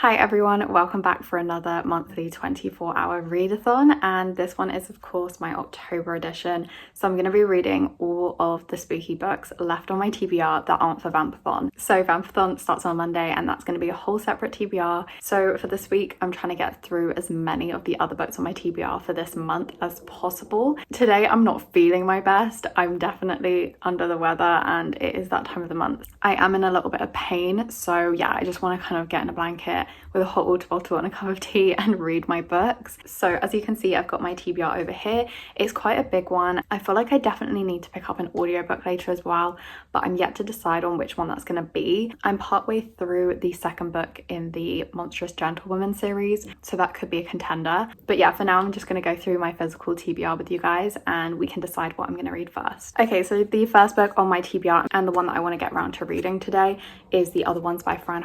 Hi everyone, welcome back for another monthly 24-hour readathon, and this one is of course my October edition. So I'm going to be reading all of the spooky books left on my TBR that aren't for Vampathon. So Vampathon starts on Monday and that's going to be a whole separate TBR. So for this week I'm trying to get through as many of the other books on my TBR for this month as possible. Today I'm not feeling my best. I'm definitely under the weather and it is that time of the month. I am in a little bit of pain, so yeah, I just want to kind of get in a blanket with a hot water bottle and a cup of tea and read my books. So as you can see, I've got my TBR over here. It's quite a big one. I feel like I definitely need to pick up an audiobook later as well, but I'm yet to decide on which one that's going to be. I'm partway through the second book in the Monstrous Gentlewoman series, so that could be a contender. But yeah, for now I'm just going to go through my physical TBR with you guys and we can decide what I'm going to read first. Okay, so the first book on my TBR and the one that I want to get around to reading today is The Other Ones by Fran,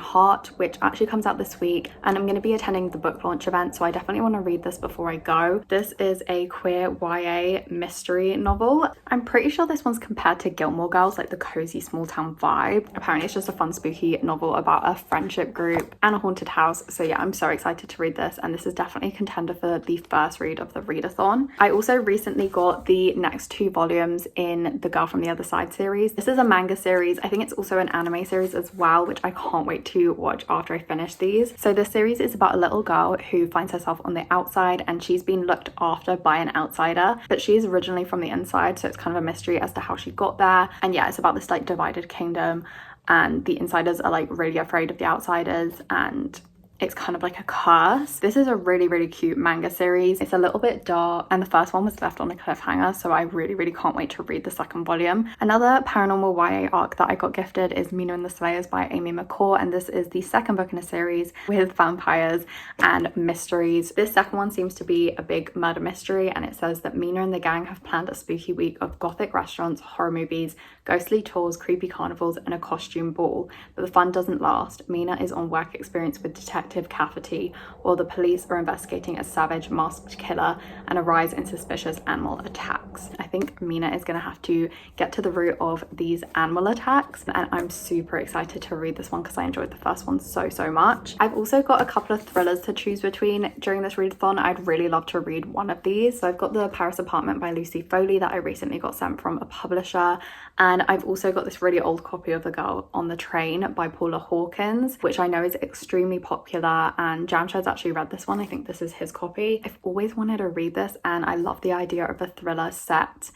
which actually comes out this week, and I'm going to be attending the book launch event, so I definitely want to read this before I go. This is a queer YA mystery novel. I'm pretty sure this one's compared to Gilmore Girls, like the cozy small town vibe. Apparently it's just a fun spooky novel about a friendship group and a haunted house, so yeah, I'm so excited to read this, and this is definitely a contender for the first read of the readathon. I also recently got the next 2 volumes in the Girl from the Other Side series. This is a manga series. I think it's also an anime series as well, which I can't wait to watch after I finish these. So this series is about a little girl who finds herself on the outside and she's been looked after by an outsider, but she's originally from the inside, so it's kind of a mystery as to how she got there. And yeah, it's about this like divided kingdom and the insiders are like really afraid of the outsiders and it's kind of like a curse. This is a really cute manga series. It's a little bit dark and the first one was left on a cliffhanger, so I really can't wait to read the second volume. Another paranormal YA arc that I got gifted is Mina and the Slayers by Amie, mccaw, and this is the second book in a series with vampires and mysteries. This second one seems to be a big murder mystery, and it says that Mina and the gang have planned a spooky week of gothic restaurants, horror movies, ghostly tours, creepy carnivals and a costume ball. But the fun doesn't last. Mina is on work experience with Detective Cathryn while the police are investigating a savage masked killer and a rise in suspicious animal attacks. I think Mina is going to have to get to the root of these animal attacks, and I'm super excited to read this one because I enjoyed the first one so much. I've also got a couple of thrillers to choose between during this readathon. I'd really love to read one of these. So I've got The Paris Apartment by Lucy Foley that I recently got sent from a publisher, and I've also got this really old copy of The Girl on the Train by Paula Hawkins, which I know is extremely popular, and Jamshed's actually read this one. I think this is his copy. I've always wanted to read this and I love the idea of a thriller set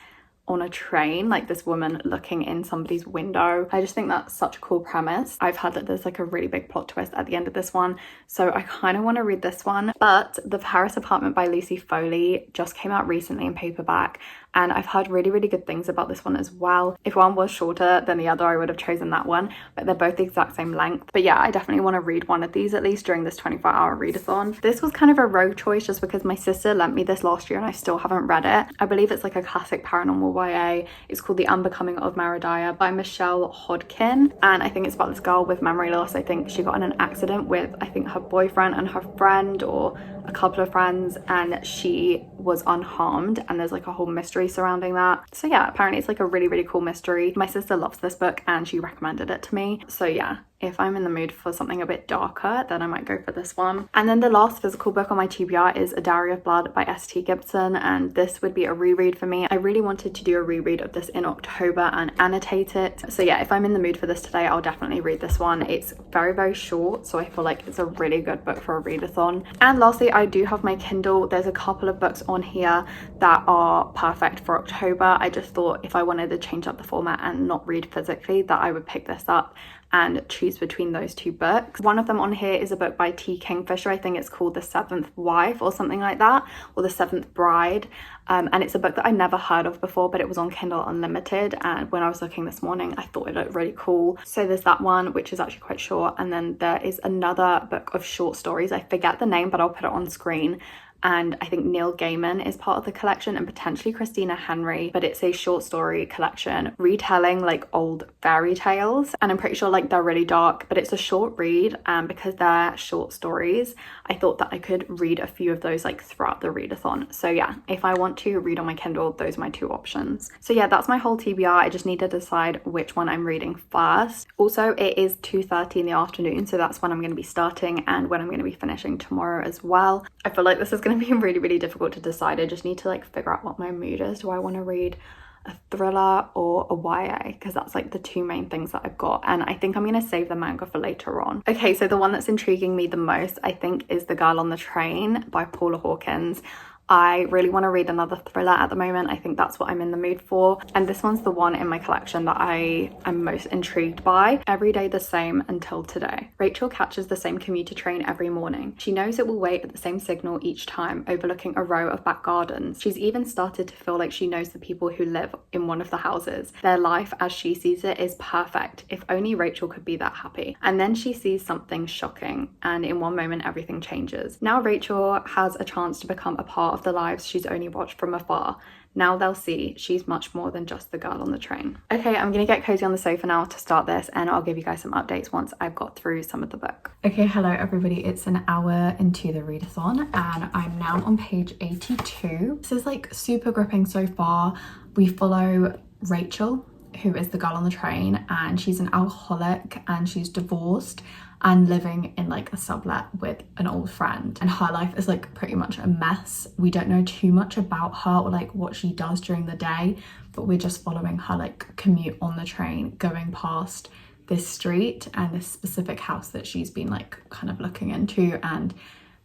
on a train, like this woman looking in somebody's window. I just think that's such a cool premise. I've heard that there's like a really big plot twist at the end of this one, so I kind of want to read this one. But The Paris Apartment by Lucy Foley just came out recently in paperback, and I've heard really good things about this one as well. If one was shorter than the other, I would have chosen that one, but they're both the exact same length. But yeah, I definitely want to read one of these at least during this 24-hour readathon. This was kind of a rogue choice just because my sister lent me this last year and I still haven't read it. I believe it's like a classic paranormal YA. It's called The Unbecoming of Marija by hodkin, and I think it's about this girl with memory loss. I think she got in an accident with, I think, her boyfriend and her friend, or a couple of friends, and she was unharmed, and there's like a whole mystery surrounding that. So yeah, apparently it's like a really cool mystery. My sister loves this book and she recommended it to me, so yeah, if I'm in the mood for something a bit darker, then I might go for this one. And then the last physical book on my TBR is A Dowry of Blood by St. Gibson, and this would be a reread for me. I really wanted to do a reread of this in October and annotate it. So yeah, if I'm in the mood for this today, I'll definitely read this one. It's very short, so I feel like it's a really good book for a readathon. And lastly, I do have my Kindle. There's a couple of books on here that are perfect for October. I just thought if I wanted to change up the format and not read physically, that I would pick this up and choose between those 2 books. One of them on here is a book by Kingfisher. I think it's called The Seventh Wife or something like that, or The Seventh Bride, and it's a book that I never heard of before, but it was on Kindle Unlimited, and when I was looking this morning I thought it looked really cool. So there's that one, which is actually quite short, and then there is another book of short stories. I forget the name, but I'll put it on screen, and I think Neil Gaiman is part of the collection, and potentially Christina Henry, but it's a short story collection retelling like old fairy tales, and I'm pretty sure like they're really dark, but it's a short read, and because they're short stories, I thought that I could read a few of those like throughout the readathon. So yeah, if I want to read on my Kindle, those are my two options. So yeah, that's my whole TBR. I just need to decide which one I'm reading first. Also, it is 2:30 in the afternoon, so that's when I'm going to be starting and when I'm going to be finishing tomorrow as well. I feel like this is going to be really difficult to decide. I just need to like figure out what my mood is. Do I want to read a thriller or a YA, because that's like the two main things that I've got, and I think I'm gonna save the manga for later on. Okay, so the one that's intriguing me the most, I think, is The Girl on the Train by Paula Hawkins. I really want to read another thriller at the moment. I think that's what I'm in the mood for, and this one's the one in my collection that I am most intrigued by. Every day the same until today. Rachel catches the same commuter train every morning. She knows it will wait at the same signal each time, overlooking a row of back gardens. She's even started to feel like she knows the people who live in one of the houses. Their life, as she sees it, is perfect. If only Rachel could be that happy. And then she sees something shocking, and in one moment everything changes. Now Rachel has a chance to become a part of the lives she's only watched from afar. Now they'll see she's much more than just the girl on the train. Okay, I'm gonna get cozy on the sofa now to start this, and I'll give you guys some updates once I've got through some of the book. Okay, hello everybody. It's an hour into the readathon and I'm now on page 82. This is like super gripping so far. We follow Rachel, who is the girl on the train, and she's an alcoholic and she's divorced and living in like a sublet with an old friend, and her life is like pretty much a mess. We don't know too much about her or like what she does during the day, but we're just following her like commute on the train, going past this street and this specific house that she's been like kind of looking into, and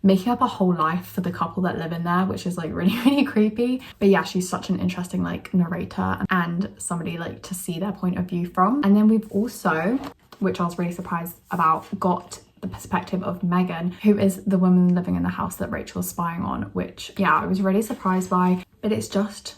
making up a whole life for the couple that live in there, which is like really creepy. But yeah, she's such an interesting like narrator and somebody like to see their point of view from. And then we've also, which I was really surprised about, got the perspective of Megan, who is the woman living in the house that Rachel's spying on, which yeah, I was really surprised by, but it's just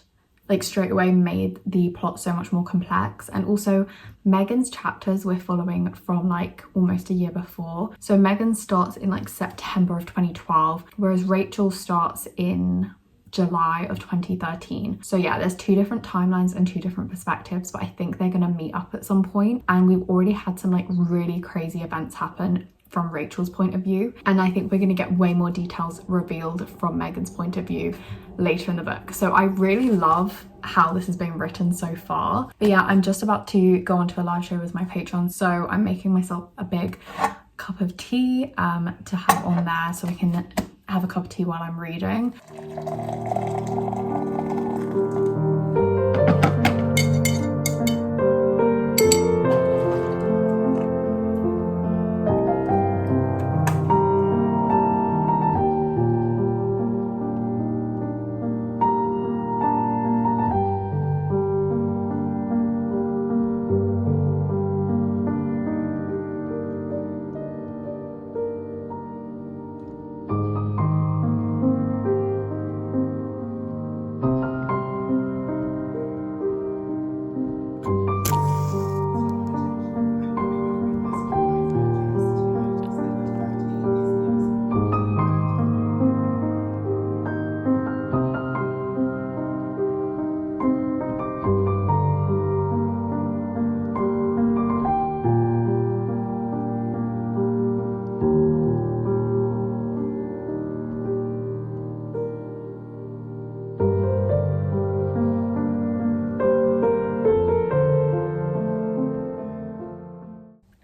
like straight away made the plot so much more complex. And also Megan's chapters we're following from like almost a year before. So Megan starts in like September of 2012, whereas Rachel starts in July of 2013. So yeah, there's two different timelines and two different perspectives, but I think they're gonna meet up at some point. And we've already had some like really crazy events happen from Rachel's point of view, and I think we're going to get way more details revealed from Megan's point of view later in the book. So I really love how this has been written so far. But yeah, I'm just about to go onto a live show with my patrons, so I'm making myself a big cup of tea to have on there so I can have a cup of tea while I'm reading.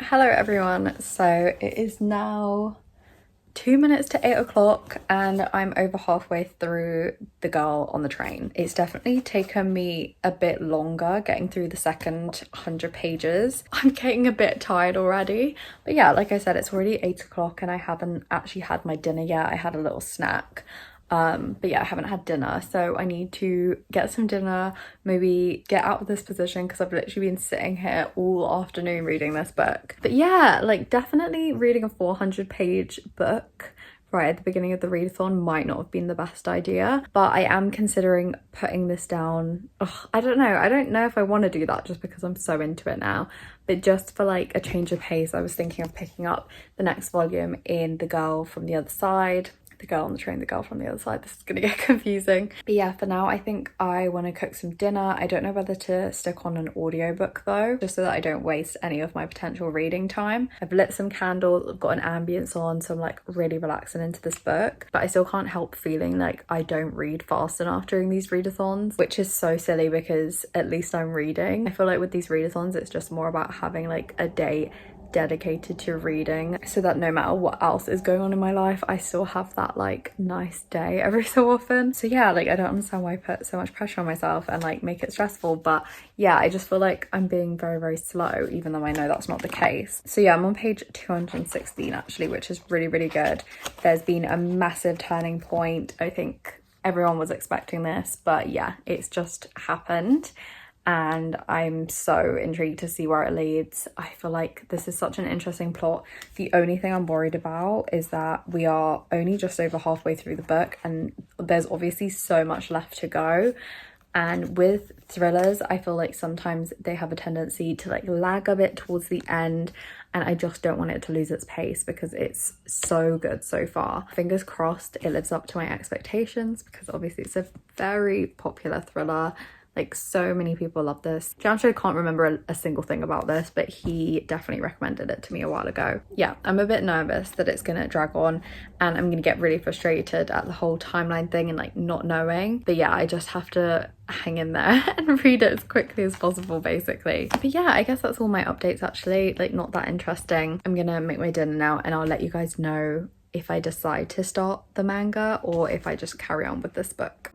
Hello everyone, so it is now 2 minutes to 8 o'clock and I'm over halfway through The Girl on the Train. It's definitely taken me a bit longer getting through the second 100 pages. I'm getting a bit tired already, but yeah, like I said, it's already 8 o'clock and I haven't actually had my dinner yet. I had a little snack. But yeah, I haven't had dinner, so I need to get some dinner, maybe get out of this position because I've literally been sitting here all afternoon reading this book. But yeah, like definitely reading a 400-page book right at the beginning of the readathon might not have been the best idea, but I am considering putting this down. I don't know if I want to do that just because I'm so into it now, but just for like a change of pace, I was thinking of picking up the next volume in The Girl from the Other Side. the girl on the train, the girl from the other side. This is gonna get confusing. But yeah, for now I think I want to cook some dinner. I don't know whether to stick on an audiobook though, just so that I don't waste any of my potential reading time. I've lit some candles, I've got an ambience on, so I'm like really relaxing into this book, but I still can't help feeling like I don't read fast enough during these readathons, which is so silly because at least I'm reading. I feel like with these readathons it's just more about having like a day dedicated to reading, so that no matter what else is going on in my life, I still have that like nice day every so often. So yeah, like I don't understand why I put so much pressure on myself and like make it stressful, but yeah, I just feel like I'm being very, very slow, even though I know that's not the case. So yeah, I'm on page 216 actually, which is really, really good. There's been a massive turning point. I think everyone was expecting this, but yeah, it's just happened. And I'm so intrigued to see where it leads. I feel like this is such an interesting plot. The only thing I'm worried about is that we are only just over halfway through the book and there's obviously so much left to go. And with thrillers, I feel like sometimes they have a tendency to like lag a bit towards the end, and I just don't want it to lose its pace because it's so good so far. Fingers crossed it lives up to my expectations, because obviously it's a very popular thriller. Like so many people love this. Actually, I can't remember a single thing about this, but he definitely recommended it to me a while ago. Yeah, I'm a bit nervous that it's gonna drag on and I'm gonna get really frustrated at the whole timeline thing and like not knowing. But yeah, I just have to hang in there and read it as quickly as possible basically. But yeah, I guess that's all my updates actually, like not that interesting. I'm gonna make my dinner now and I'll let you guys know if I decide to start the manga or if I just carry on with this book.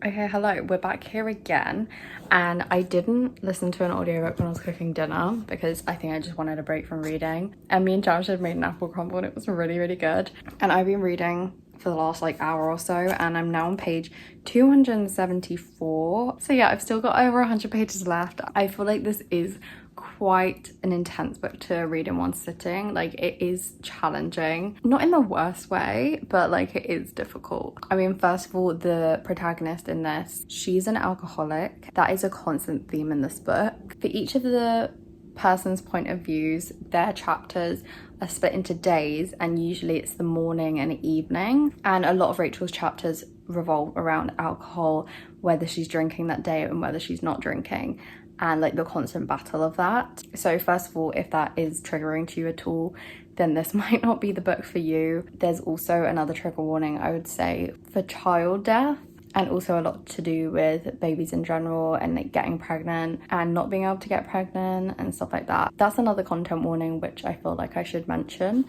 Okay, hello, we're back here again, and I didn't listen to an audiobook when I was cooking dinner because I think I just wanted a break from reading, and me and Josh had made an apple crumble and it was really, really good. And I've been reading for the last like hour or so and I'm now on page 274. So yeah, I've still got over 100 pages left. I feel like this is quite an intense book to read in one sitting. Like it is challenging, not in the worst way, but like it is difficult. I mean, first of all, the protagonist in this, she's an alcoholic. That is a constant theme in this book. For each of the person's point of views, their chapters are split into days, and usually it's the morning and evening, and a lot of Rachel's chapters revolve around alcohol, whether she's drinking that day and whether she's not drinking, and like the constant battle of that. So first of all, if that is triggering to you at all, then this might not be the book for you. There's also another trigger warning, I would say, for child death, and also a lot to do with babies in general and like getting pregnant and not being able to get pregnant and stuff like that. That's another content warning which I feel like I should mention.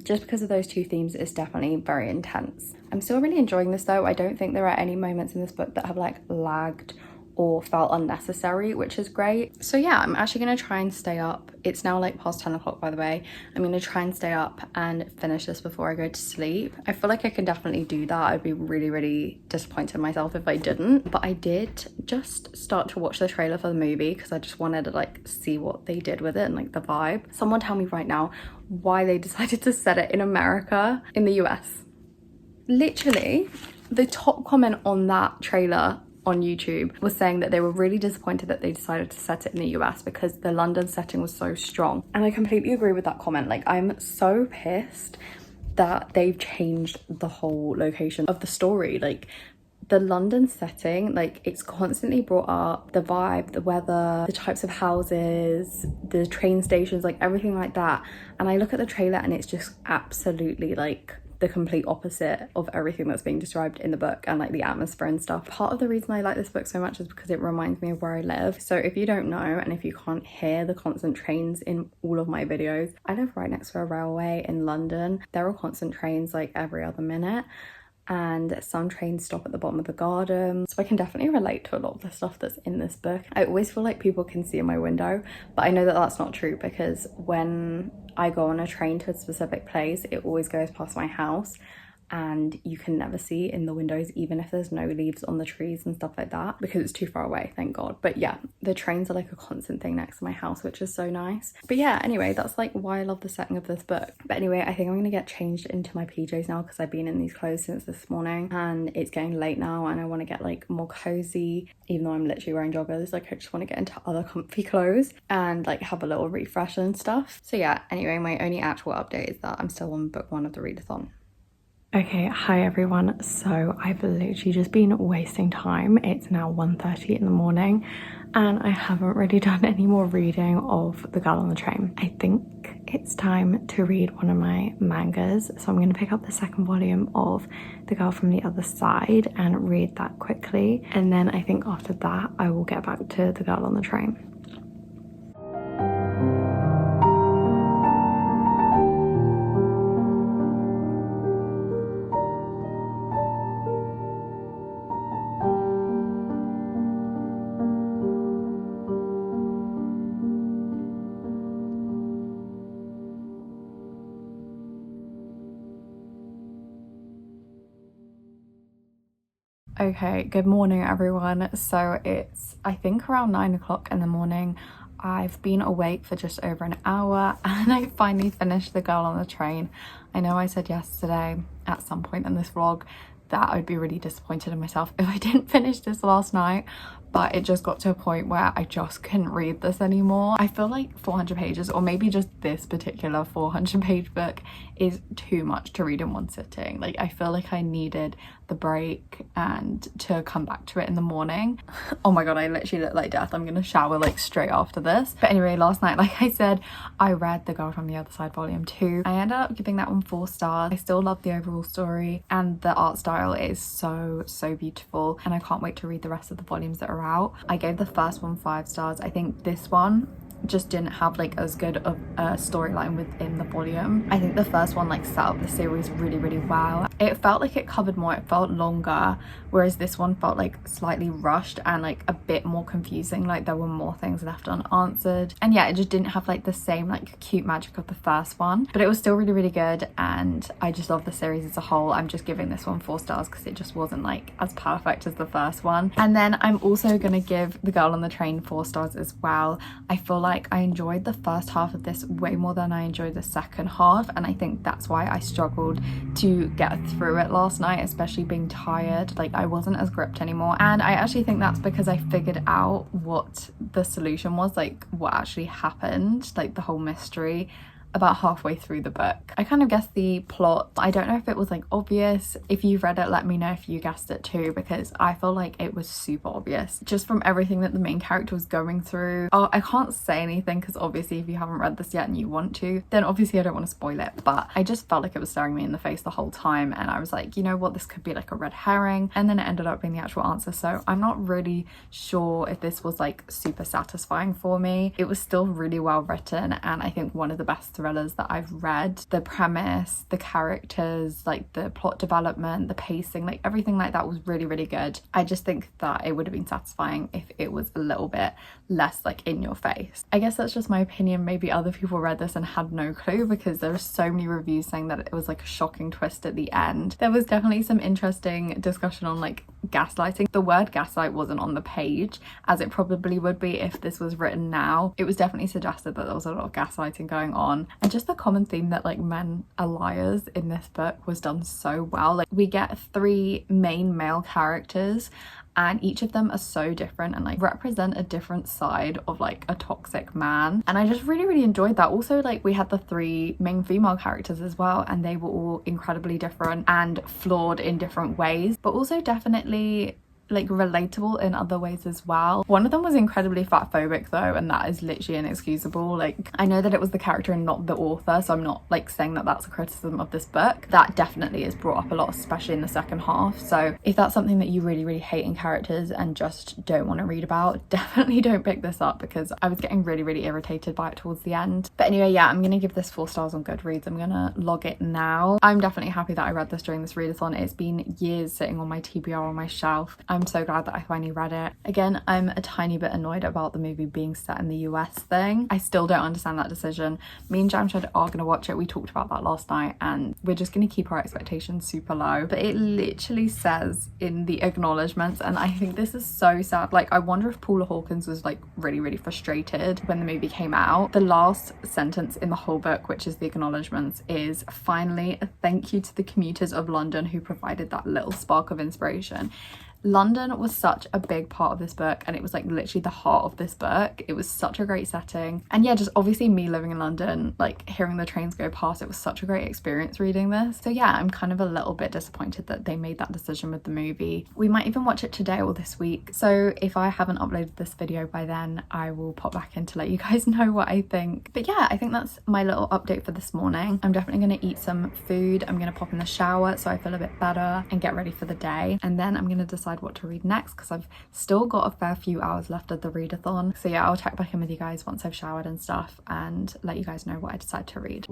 Just because of those two themes, it's definitely very intense. I'm still really enjoying this though. I don't think there are any moments in this book that have like lagged or felt unnecessary, which is great. So yeah, I'm actually gonna try and stay up. It's now like past 10 o'clock, by the way. I'm gonna try and stay up and finish this before I go to sleep. I feel like I can definitely do that. I'd be really, really disappointed in myself if I didn't. But I did just start to watch the trailer for the movie because I just wanted to like see what they did with it and like the vibe. Someone tell me right now why they decided to set it in America, in the US. Literally, the top comment on that trailer on YouTube was saying that they were really disappointed that they decided to set it in the US because the London setting was so strong. And I completely agree with that comment. Like, I'm so pissed that they've changed the whole location of the story. Like, the London setting, like, it's constantly brought up, the vibe, the weather, the types of houses, the train stations, like everything like that. And I look at the trailer and it's just absolutely like the complete opposite of everything that's being described in the book and like the atmosphere and stuff. Part of the reason I like this book so much is because it reminds me of where I live. So if you don't know, and if you can't hear the constant trains in all of my videos, I live right next to a railway in London. There are constant trains like every other minute, and some trains stop at the bottom of the garden. So I can definitely relate to a lot of the stuff that's in this book. I always feel like people can see in my window, but I know that that's not true because when I go on a train to a specific place, it always goes past my house. and you can never see in the windows, even if there's no leaves on the trees and stuff like that, because it's too far away, thank God. But yeah, the trains are like a constant thing next to my house, which is so nice. But yeah, anyway, that's like why I love the setting of this book. But anyway, I think I'm gonna get changed into my PJs now, because I've been in these clothes since this morning and it's getting late now, and I want to get like more cozy, even though I'm literally wearing joggers. Like I just want to get into other comfy clothes and like have a little refresh and stuff. So yeah, anyway, my only actual update is that I'm still on book 1 of the readathon. Okay, hi everyone. So I've literally just been wasting time. It's now 1:30 in the morning and I haven't really done any more reading of The Girl on the Train. I think it's time to read one of my mangas. So I'm going to pick up the second volume of The Girl from the Other Side and read that quickly. And then I think after that, I will get back to The Girl on the Train. Okay, good morning everyone. So it's I think around 9 o'clock in the morning. I've been awake for just over an hour and I finally finished The Girl on the Train. I know I said yesterday at some point in this vlog that I'd be really disappointed in myself if I didn't finish this last night, but it just got to a point where I just couldn't read this anymore. I feel like 400 pages, or maybe just this particular 400-page book, is too much to read in one sitting. Like I feel like I needed the break and to come back to it in the morning. Oh my god, I literally look like death. I'm gonna shower like straight after this. But anyway, last night, like I said, I read The Girl from the Other Side volume 2. I ended up giving that one 4 stars. I still love the overall story and the art style is so beautiful, and I can't wait to read the rest of the volumes that are out. I gave the first one 5 stars. I think this one just didn't have like as good of a storyline within the volume. I think the first one like set up the series really well. It felt like it covered more, it felt longer, whereas this one felt like slightly rushed and like a bit more confusing. Like there were more things left unanswered, and yeah, it just didn't have like the same like cute magic of the first one, but it was still really good, and I just love the series as a whole. I'm just giving this one 4 stars because it just wasn't like as perfect as the first one. And then I'm also gonna give The Girl on the Train 4 stars as well. I feel like I enjoyed the first half of this way more than I enjoyed the second half, and I think that's why I struggled to get through it last night, especially being tired. Like I wasn't as gripped anymore, and I actually think that's because I figured out what the solution was, like what actually happened, like the whole mystery, about halfway through the book. I kind of guessed the plot. I don't know if it was like obvious. If you've read it, let me know if you guessed it too, because I feel like it was super obvious just from everything that the main character was going through. Oh, I can't say anything because obviously if you haven't read this yet and you want to, then obviously I don't want to spoil it, but I just felt like it was staring me in the face the whole time, and I was like, you know what, this could be like a red herring, and then it ended up being the actual answer. So I'm not really sure if this was like super satisfying for me. It was still really well written, and I think one of the best thrillers that I've read. The premise, the characters, like the plot development, the pacing, like everything like that was really good. I just think that it would have been satisfying if it was a little bit less like in your face. I guess that's just my opinion. Maybe other people read this and had no clue, because there are so many reviews saying that it was like a shocking twist at the end. There was definitely some interesting discussion on like gaslighting. The word gaslight wasn't on the page, as it probably would be if this was written now. It was definitely suggested that there was a lot of gaslighting going on, and just the common theme that like men are liars in this book was done so well. Like we get 3 main male characters, and each of them are so different and like represent a different side of like a toxic man, and I just really enjoyed that. Also, like we had the 3 main female characters as well, and they were all incredibly different and flawed in different ways, but also definitely like relatable in other ways as well. One of them was incredibly fat phobic though, and that is literally inexcusable. Like I know that it was the character and not the author, so I'm not like saying that that's a criticism of this book. That definitely is brought up a lot, especially in the second half. So if that's something that you really hate in characters and just don't want to read about, definitely don't pick this up, because I was getting really irritated by it towards the end. But anyway, yeah, I'm gonna give this 4 stars on Goodreads. I'm gonna log it now. I'm definitely happy that I read this during this readathon. It's been years sitting on my TBR on my shelf. I'm I'm so glad that I finally read it. Again, I'm a tiny bit annoyed about the movie being set in the US thing. I still don't understand that decision. Me and Jamshed are going to watch it. We talked about that last night, and we're just going to keep our expectations super low. But it literally says in the acknowledgements, and I think this is so sad. Like, I wonder if Paula Hawkins was like really frustrated when the movie came out. The last sentence in the whole book, which is the acknowledgements, is finally a thank you to the commuters of London who provided that little spark of inspiration. London was such a big part of this book, and it was like literally the heart of this book. It was such a great setting, and yeah, just obviously me living in London, like hearing the trains go past, it was such a great experience reading this. So yeah, I'm kind of a little bit disappointed that they made that decision with the movie. We might even watch it today or this week, so if I haven't uploaded this video by then, I will pop back in to let you guys know what I think. But yeah, I think that's my little update for this morning. I'm definitely going to eat some food. I'm going to pop in the shower so I feel a bit better and get ready for the day, and then I'm going to decide what to read next, because I've still got a fair few hours left of the readathon. So yeah, I'll check back in with you guys once I've showered and stuff and let you guys know what I decide to read.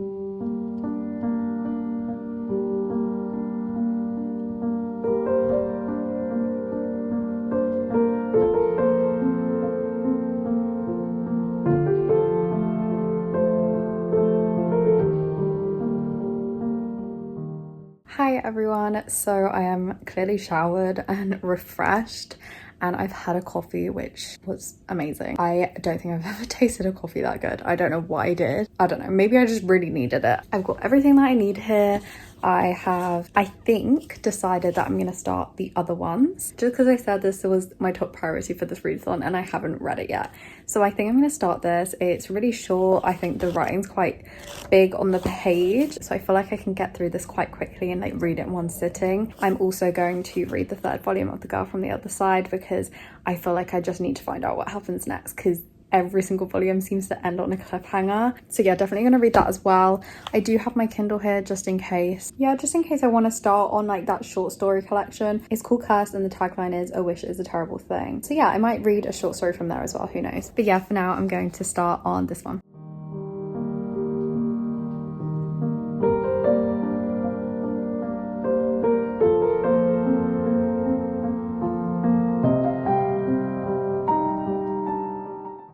Hi everyone, so I am clearly showered and refreshed, and I've had a coffee which was amazing. I don't think I've ever tasted a coffee that good. I don't know what I did. I don't know, maybe I just really needed it. I've got everything that I need here. I have, I think, decided that I'm going to start the other ones, just because I said this was my top priority for this readathon and I haven't read it yet. So I think I'm going to start this. It's really short. I think the writing's quite big on the page, so I feel like I can get through this quite quickly and like read it in one sitting. I'm also going to read the third volume of The Girl from the Other Side, because I feel like I just need to find out what happens next, because every single volume seems to end on a cliffhanger. So yeah, definitely gonna read that as well. I do have my Kindle here just in case. Yeah, just in case I want to start on like that short story collection. It's called Cursed, and the tagline is "A wish is a terrible thing." So yeah, I might read a short story from there as well, who knows. But yeah, for now I'm going to start on this one.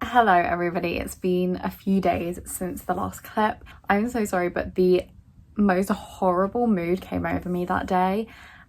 Hello everybody, it's been a few days since the last clip. I'm so sorry, but the most horrible mood came over me that day,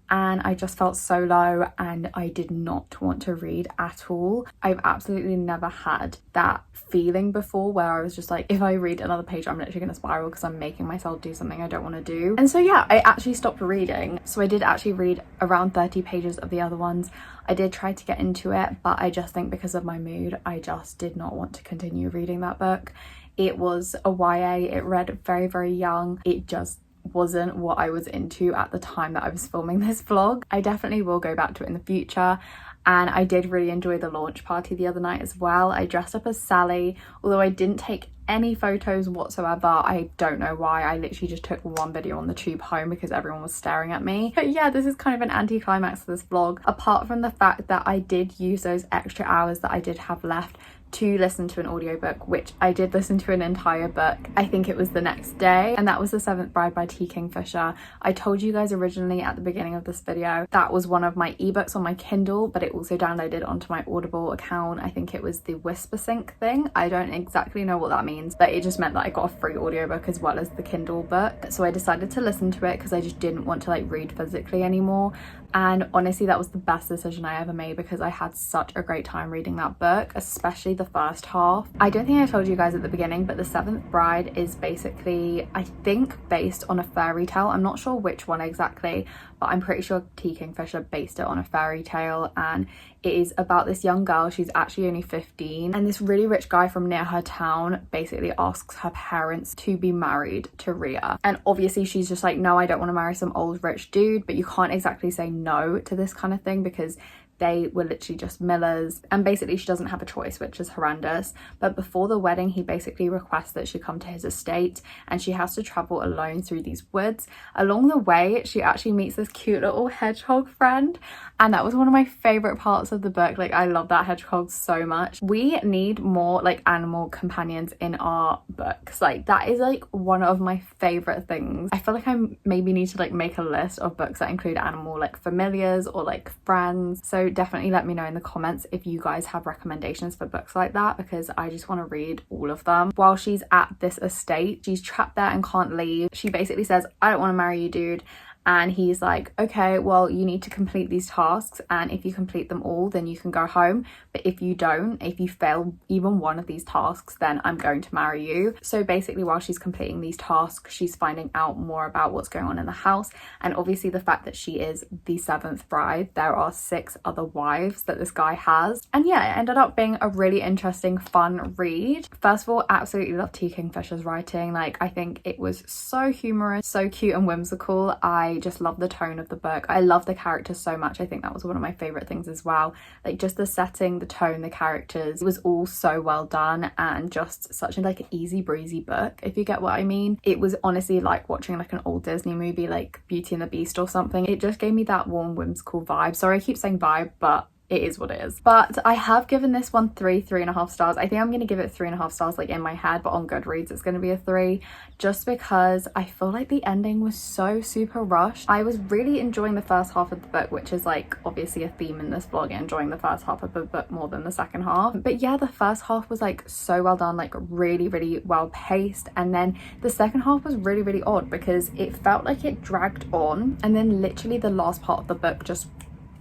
and I just felt so low and I did not want to read at all. I've absolutely never had that feeling before where I was just like, if I read another page I'm literally gonna spiral because I'm making myself do something I don't want to do. And so yeah, I actually stopped reading. So I did actually read around 30 pages of the other ones. I did try to get into it, but I just think because of my mood I just did not want to continue reading that book. It was a YA, it read very young. It just wasn't what I was into at the time that I was filming this vlog. I definitely will go back to it in the future, and I did really enjoy the launch party the other night as well. I dressed up as Sally, although I didn't take any photos whatsoever. I don't know why. I literally just took one video on the tube home because everyone was staring at me. But yeah, this is kind of an anti-climax to this vlog, apart from the fact that I did use those extra hours that I did have left to listen to an audiobook, which I did listen to an entire book. I think it was the next day, and that was The Seventh Bride by Kingfisher. I told you guys originally at the beginning of this video that was one of my ebooks on my Kindle, but it also downloaded onto my Audible account. I think it was the Whisper Sync thing. I don't exactly know what that means, but it just meant that I got a free audiobook as well as the Kindle book. So I decided to listen to it because I just didn't want to like read physically anymore. And honestly, that was the best decision I ever made because I had such a great time reading that book, especially the first half. I don't think I told you guys at the beginning, but The Seventh Bride is basically, I think, based on a fairy tale. I'm not sure which one exactly, but I'm pretty sure Kingfisher based it on a fairy tale, and it is about this young girl. She's actually only 15, and this really rich guy from near her town basically asks her parents to be married to Rita. And obviously she's just like, no, I don't want to marry some old rich dude, but you can't exactly say no to this kind of thing because they were literally just millers, and basically she doesn't have a choice, which is horrendous. But before the wedding, he basically requests that she come to his estate, and she has to travel alone through these woods. Along the way, she actually meets this cute little hedgehog friend, and that was one of my favorite parts of the book. Like, I love that hedgehog so much. We need more like animal companions in our books. Like, that is like one of my favorite things. I feel like I maybe need to like make a list of books that include animal like familiars or like friends. So So definitely let me know in the comments if you guys have recommendations for books like that, because I just want to read all of them. While she's at this estate, she's trapped there and can't leave. She basically says, I don't want to marry you, dude. And he's like, okay, well, you need to complete these tasks, and if you complete them all, then you can go home. But if you don't, if you fail even one of these tasks, then I'm going to marry you. So basically, while she's completing these tasks, she's finding out more about what's going on in the house. And obviously the fact that she is the 7th bride, there are 6 other wives that this guy has. And yeah, it ended up being a really interesting, fun read. First of all, absolutely love T. Kingfisher's writing. Like, I think it was so humorous, so cute and whimsical. I just love the tone of the book. I love the characters so much. I think that was one of my favorite things as well. Like, just the setting, the tone, the characters, it was all so well done, and just such a like easy breezy book, if you get what I mean. It was honestly like watching like an old Disney movie, like Beauty and the Beast or something. It just gave me that warm, whimsical vibe. Sorry, I keep saying vibe, but it is what it is. But I have given this one 3.5 stars. I think I'm gonna give it 3.5 stars like in my head, but on Goodreads it's gonna be a 3, just because I feel like the ending was so super rushed. I was really enjoying the first half of the book, which is like obviously a theme in this vlog, enjoying the first half of the book more than the second half. But yeah, the first half was like so well done, like really well paced, and then the second half was really odd because it felt like it dragged on, and then literally the last part of the book just,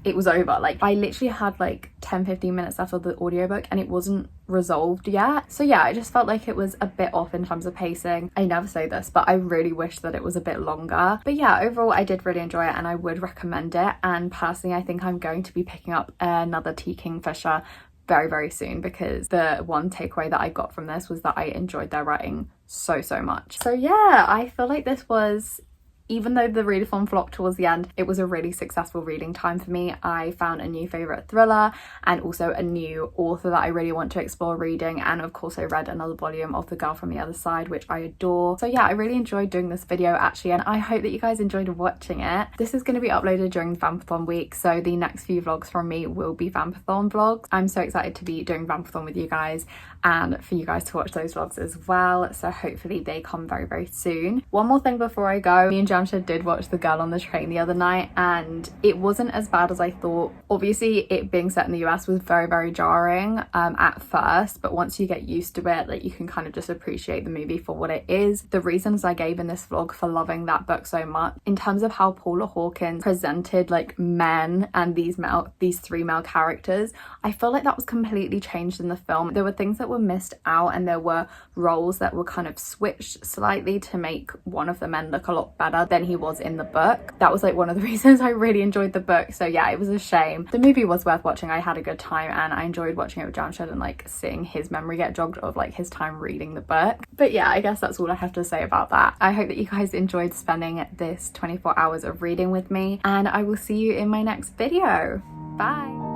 it was over. Like, I literally had like 10-15 minutes left of the audiobook and it wasn't resolved yet. So yeah, I just felt like it was a bit off in terms of pacing. I never say this, but I really wish that it was a bit longer. But yeah, overall I did really enjoy it and I would recommend it. And personally, I think I'm going to be picking up another T. Kingfisher very soon, because the one takeaway that I got from this was that I enjoyed their writing so much. So yeah, I feel like this was, even though the readathon flopped towards the end, it was a really successful reading time for me. I found a new favourite thriller and also a new author that I really want to explore reading, and of course I read another volume of The Girl from the Other Side, which I adore. So yeah, I really enjoyed doing this video actually, and I hope that you guys enjoyed watching it. This is going to be uploaded during Vampathon week, so the next few vlogs from me will be Vampathon vlogs. I'm so excited to be doing Vampathon with you guys and for you guys to watch those vlogs as well, so hopefully they come very soon. One more thing before I go, me and Jamshed did watch The Girl on the Train the other night, and it wasn't as bad as I thought. Obviously it being set in the US was very jarring at first, but once you get used to it, like, you can kind of just appreciate the movie for what it is. The reasons I gave in this vlog for loving that book so much, in terms of how Paula Hawkins presented like men and these 3 male characters, I feel like that was completely changed in the film. There were things that were missed out, and there were roles that were kind of switched slightly to make one of the men look a lot better than he was in the book. That was like one of the reasons I really enjoyed the book. So yeah, it was a shame. The movie was worth watching. I had a good time and I enjoyed watching it with Jamshed and like seeing his memory get jogged of like his time reading the book. But yeah, I guess that's all I have to say about that. I hope that you guys enjoyed spending this 24 hours of reading with me, and I will see you in my next video. Bye.